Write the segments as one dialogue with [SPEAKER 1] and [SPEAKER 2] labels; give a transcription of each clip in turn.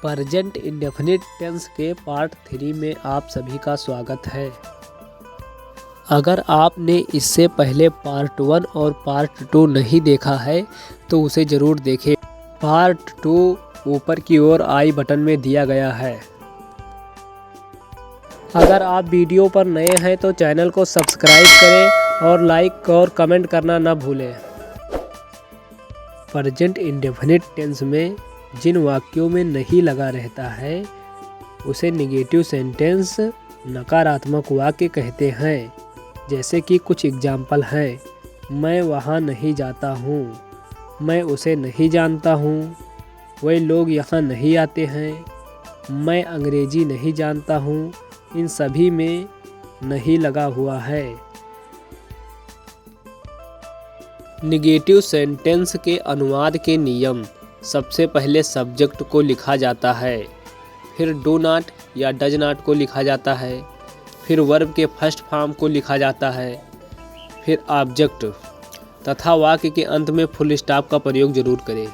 [SPEAKER 1] Present indefinite tense के part 3 में आप सभी का स्वागत है। अगर आपने इससे पहले पार्ट 1 और पार्ट 2 नहीं देखा है तो उसे ज़रूर देखें। पार्ट 2 ऊपर की ओर आई बटन में दिया गया है। अगर आप वीडियो पर नए हैं तो चैनल को सब्सक्राइब करें और लाइक और कमेंट करना न भूलें। प्रेजेंट इंडेफिनिट टेंस में जिन वाक्यों में नहीं लगा रहता है उसे नेगेटिव सेंटेंस नकारात्मक वाक्य कहते हैं। जैसे कि कुछ एग्जाम्पल हैं, मैं वहाँ नहीं जाता हूँ, मैं उसे नहीं जानता हूँ, वे लोग यहाँ नहीं आते हैं, मैं अंग्रेजी नहीं जानता हूँ। इन सभी में नहीं लगा हुआ है। नेगेटिव सेंटेंस के अनुवाद के नियम। सबसे पहले सब्जेक्ट को लिखा जाता है, फिर डू नॉट या डज नॉट को लिखा जाता है, फिर वर्ब के फर्स्ट फॉर्म को लिखा जाता है, फिर ऑब्जेक्ट तथा वाक्य के अंत में फुल स्टॉप का प्रयोग जरूर करें।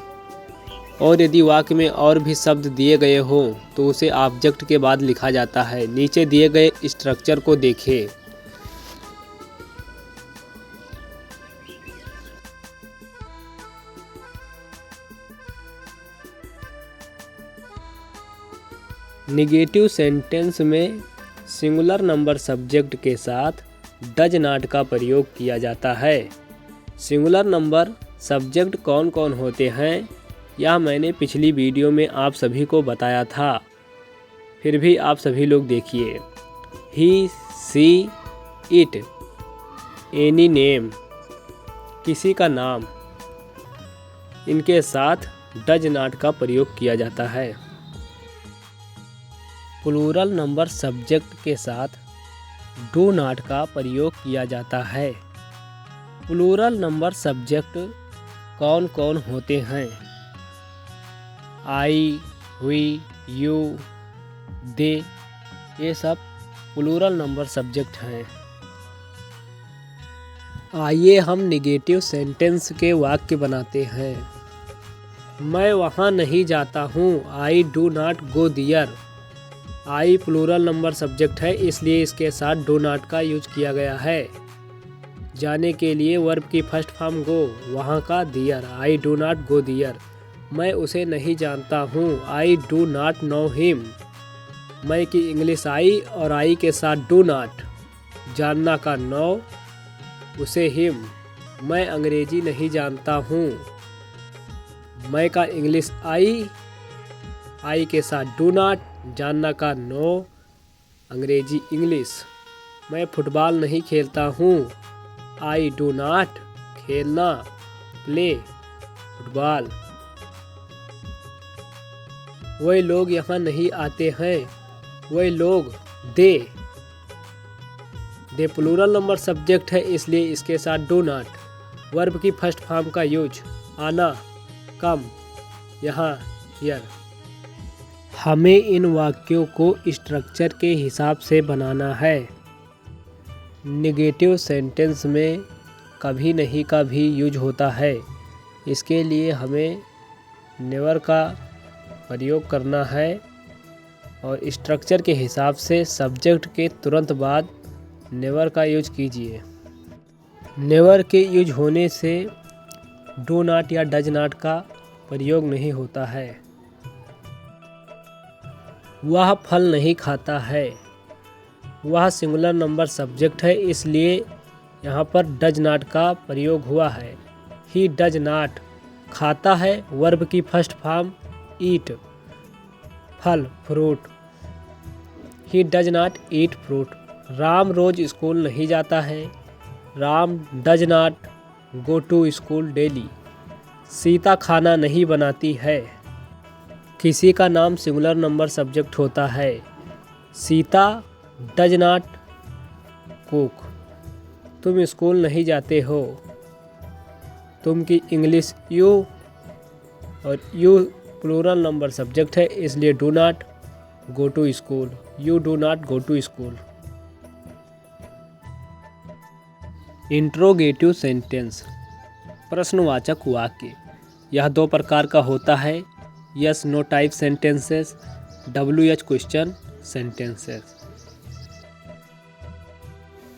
[SPEAKER 1] और यदि वाक्य में और भी शब्द दिए गए हों तो उसे ऑब्जेक्ट के बाद लिखा जाता है। नीचे दिए गए स्ट्रक्चर को देखें। नेगेटिव सेंटेंस में सिंगुलर नंबर सब्जेक्ट के साथ डज नॉट का प्रयोग किया जाता है। सिंगुलर नंबर सब्जेक्ट कौन कौन होते हैं यह मैंने पिछली वीडियो में आप सभी को बताया था, फिर भी आप सभी लोग देखिए। ही, सी, इट, एनी नेम, किसी का नाम, इनके साथ डज नॉट का प्रयोग किया जाता है। प्लूरल नंबर सब्जेक्ट के साथ डू नॉट का प्रयोग किया जाता है। प्लूरल नंबर सब्जेक्ट कौन कौन होते हैं? आई, वी, यू, दे, ये सब प्लूरल नंबर सब्जेक्ट हैं। आइए हम नेगेटिव सेंटेंस के वाक्य बनाते हैं। मैं वहाँ नहीं जाता हूँ, I do not go there. I plural number subject है, इसलिए इसके साथ डू नॉट का यूज किया गया है। जाने के लिए वर्ब की फर्स्ट फॉर्म गो, वहाँ का दियर, आई डू नॉट गो दियर। मैं उसे नहीं जानता हूँ, I do not know him. मैं की इंग्लिश आई और आई के साथ डू नॉट, जानना का नो, उसे हिम। मैं अंग्रेजी नहीं जानता हूँ, मैं का इंग्लिश आई के साथ डू नॉट, जानना का नो, अंग्रेजी इंग्लिश। मैं फुटबॉल नहीं खेलता हूँ, आई डू नॉट खेलना, प्ले फुटबॉल। वे लोग यहाँ नहीं आते हैं, वे लोग दे प्लूरल नंबर सब्जेक्ट है, इसलिए इसके साथ डू नॉट। वर्ब की फर्स्ट फॉर्म का यूज, आना, कम, यहाँ, हियर। हमें इन वाक्यों को स्ट्रक्चर के हिसाब से बनाना है। नेगेटिव सेंटेंस में कभी नहीं का भी यूज होता है, इसके लिए हमें नेवर का प्रयोग करना है और स्ट्रक्चर के हिसाब से सब्जेक्ट के तुरंत बाद नेवर का यूज कीजिए। नेवर के यूज होने से डू नॉट या डज नॉट का प्रयोग नहीं होता है। वह फल नहीं खाता है, वह सिंगुलर नंबर सब्जेक्ट है, इसलिए यहाँ पर डज नॉट का प्रयोग हुआ है। ही डज नॉट खाता है, वर्ब की फर्स्ट फॉर्म ईट, फल, fruit. He does not eat fruit. Ram रोज स्कूल नहीं जाता है, Ram does not go to school daily. Sita खाना नहीं बनाती है। किसी का नाम सिंगुलर नंबर सब्जेक्ट होता है, सीता डज नॉट कुक। तुम स्कूल नहीं जाते हो, तुम की इंग्लिश यू, और यू प्लूरल नंबर सब्जेक्ट है, इसलिए do not go to school, you do not go to school. Interrogative sentence, प्रश्नवाचक वाक्य। यह दो प्रकार का होता है, yes no type sentences, WH question sentences.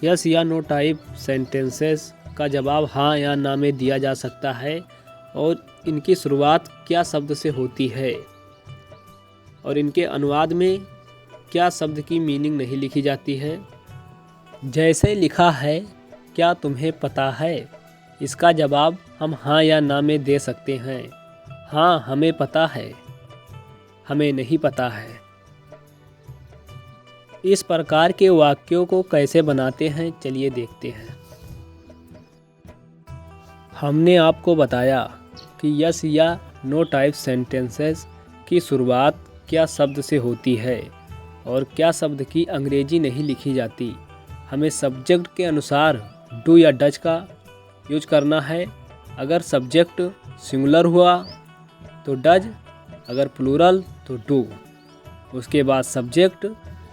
[SPEAKER 1] Yes या नो टाइप सेंटेंसेस का जवाब हाँ या ना में दिया जा सकता है और इनकी शुरुआत क्या शब्द से होती है और इनके अनुवाद में क्या शब्द की मीनिंग नहीं लिखी जाती है। जैसे लिखा है क्या तुम्हें पता है, इसका जवाब हम हाँ या ना में दे सकते हैं। हाँ हमें पता है, हमें नहीं पता है। इस प्रकार के वाक्यों को कैसे बनाते हैं चलिए देखते हैं। हमने आपको बताया कि यस या नो टाइप सेंटेंसेस की शुरुआत क्या शब्द से होती है और क्या शब्द की अंग्रेजी नहीं लिखी जाती। हमें सब्जेक्ट के अनुसार डू या डज का यूज करना है। अगर सब्जेक्ट सिंगुलर हुआ तो डज, अगर प्लूरल तो डू। उसके बाद सब्जेक्ट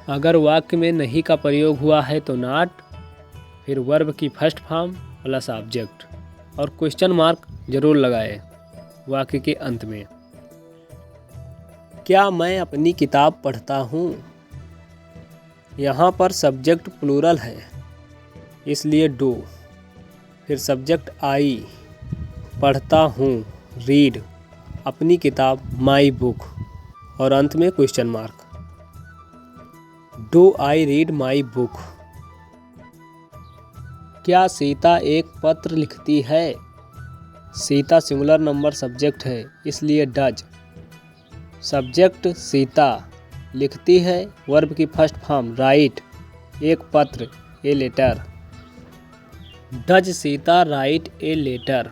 [SPEAKER 1] अगर वाक्य में नहीं का प्रयोग हुआ है तो नॉट, फिर वर्ब की फर्स्ट फॉर्म प्लस ऑब्जेक्ट और क्वेश्चन मार्क जरूर लगाए वाक्य के अंत में। क्या मैं अपनी किताब पढ़ता हूँ, यहाँ पर सब्जेक्ट प्लूरल है इसलिए डू, फिर सब्जेक्ट आई, पढ़ता हूँ रीड, अपनी किताब माई बुक और अंत में question mark. Do I read my book. क्या सीता एक पत्र लिखती है, सीता सिंगुलर नंबर सब्जेक्ट है इसलिए डज। सब्जेक्ट सीता, लिखती है वर्ब की फर्स्ट फॉर्म राइट, एक पत्र a letter. Does Sita write a letter.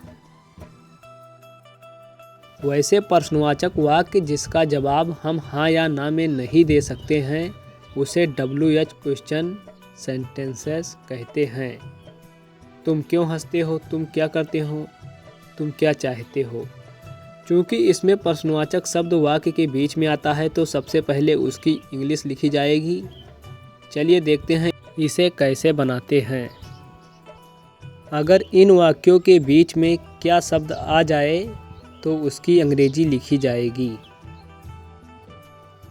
[SPEAKER 1] वैसे प्रश्नवाचक वाक्य जिसका जवाब हम हाँ या ना में नहीं दे सकते हैं उसे WH क्वेश्चन सेंटेंसेस कहते हैं। तुम क्यों हंसते हो, तुम क्या करते हो, तुम क्या चाहते हो। क्योंकि इसमें प्रश्नवाचक शब्द वाक्य के बीच में आता है तो सबसे पहले उसकी इंग्लिश लिखी जाएगी। चलिए देखते हैं इसे कैसे बनाते हैं। अगर इन वाक्यों के बीच में क्या शब्द आ जाए तो उसकी अंग्रेजी लिखी जाएगी।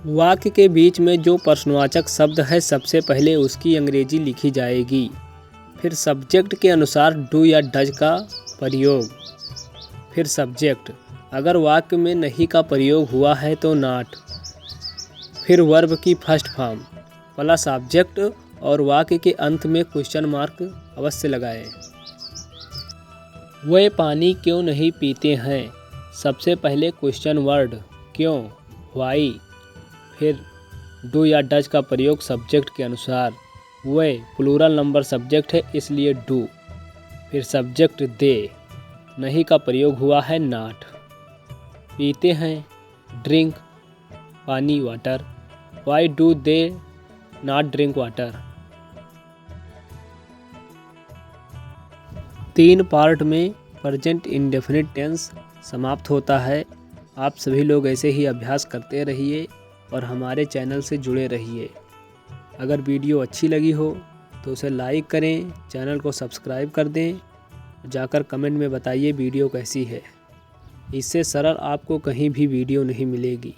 [SPEAKER 1] वाक्य के बीच में जो प्रश्नवाचक शब्द है सबसे पहले उसकी अंग्रेजी लिखी जाएगी। फिर सब्जेक्ट के अनुसार डू या डज का प्रयोग, फिर सब्जेक्ट अगर वाक्य में नहीं का प्रयोग हुआ है तो नॉट, फिर वर्ब की फर्स्ट फॉर्म प्लस ऑब्जेक्ट और वाक्य के अंत में क्वेश्चन मार्क अवश्य लगाएं। वे पानी क्यों नहीं पीते हैं, सबसे पहले क्वेश्चन वर्ड क्यों, वाई, फिर डू या डज का प्रयोग सब्जेक्ट के अनुसार। वे प्लूरल नंबर सब्जेक्ट है इसलिए डू, फिर सब्जेक्ट दे, नहीं का प्रयोग हुआ है नॉट। पीते हैं ड्रिंक, पानी water. Why do they not drink water. 3 part में प्रेजेंट इंडेफिनिट टेंस समाप्त होता है। आप सभी लोग ऐसे ही अभ्यास करते रहिए और हमारे चैनल से जुड़े रहिए। अगर वीडियो अच्छी लगी हो तो उसे लाइक करें, चैनल को सब्सक्राइब कर दें, जाकर कमेंट में बताइए वीडियो कैसी है। इससे सरल आपको कहीं भी वीडियो नहीं मिलेगी।